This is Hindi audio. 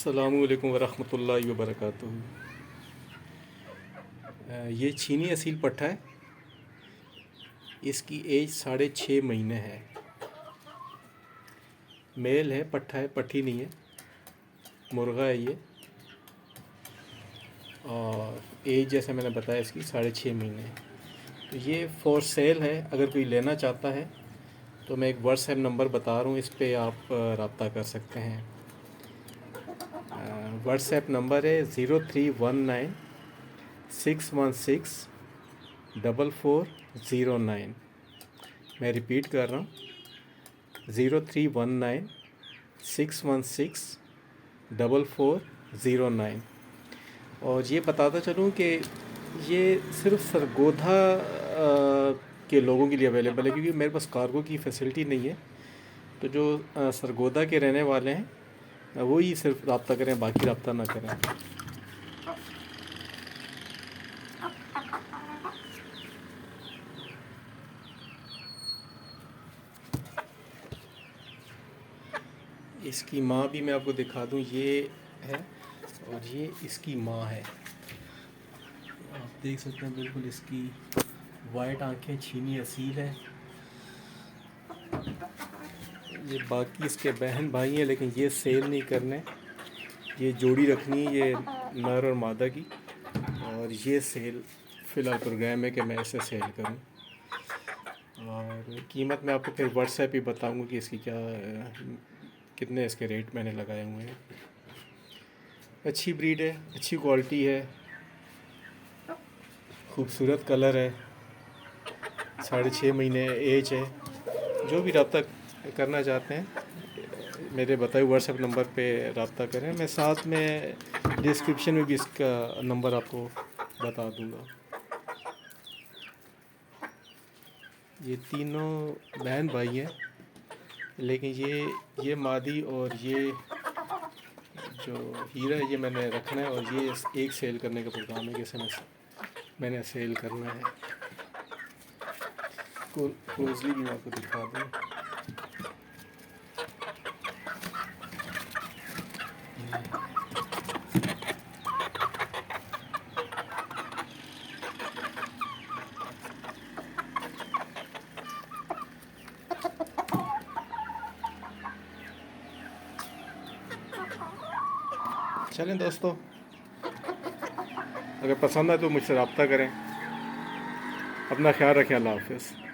अस्सलामुअलैकुम वरहमतुल्लाहि वबरकातुहू। ये चीनी असील पट्ठा है। इसकी एज 6.5 महीने है। मेल है, पट्ठा है, पट्ठी नहीं है, मुर्गा है ये। और एज जैसे मैंने बताया इसकी 6.5 महीने है। तो ये फॉर सेल है। अगर कोई लेना चाहता है तो मैं एक व्हाट्सएप नंबर बता रहा हूँ, इस पर आप रब्ता कर सकते हैं। व्हाट्सएप नंबर है 0319 616 4409। मैं रिपीट कर रहा हूँ 0319 616 4409। और ये बताता चलूँ कि ये सिर्फ सरगोधा के लोगों के लिए अवेलेबल है, क्योंकि मेरे पास कार्गो की फ़ैसिलिटी नहीं है। तो जो सरगोधा के रहने वाले हैं वो ही सिर्फ रब्ता करें, बाकी रब्ता ना करें। इसकी माँ भी मैं आपको दिखा दूँ, ये है और ये इसकी माँ है। आप देख सकते हैं बिल्कुल इसकी वाइट आंखें, छीनी असील है। ये बाकी इसके बहन भाई हैं, लेकिन ये सेल नहीं करने। ये जोड़ी रखनी है, ये नर और मादा की। और ये सेल फ़िलहाल प्रोग्राम है कि मैं इसे सेल करूं। और कीमत मैं आपको फिर व्हाट्सएप ही बताऊंगा कि इसकी क्या कितने इसके रेट मैंने लगाए हुए हैं। अच्छी ब्रीड है, अच्छी क्वालिटी है, खूबसूरत कलर है, 6.5 महीने एज है। जो भी रब्ता करना चाहते हैं मेरे बताए व्हाट्सएप नंबर पे रब्ता करें। मैं साथ में डिस्क्रिप्शन में भी इसका नंबर आपको बता दूंगा। ये तीनों बहन भाई हैं, लेकिन ये मादी और ये जो हीरा है ये मैंने रखना है। और ये एक सेल करने का प्रोग्राम है कि इसे मैंने सेल करना है। क्लोजली भी मैं आपको दिखा दूँ। चलें दोस्तों, अगर पसंद आए तो मुझसे रब्ता करें। अपना ख्याल रखें। अल्लाह हाफ़िज़।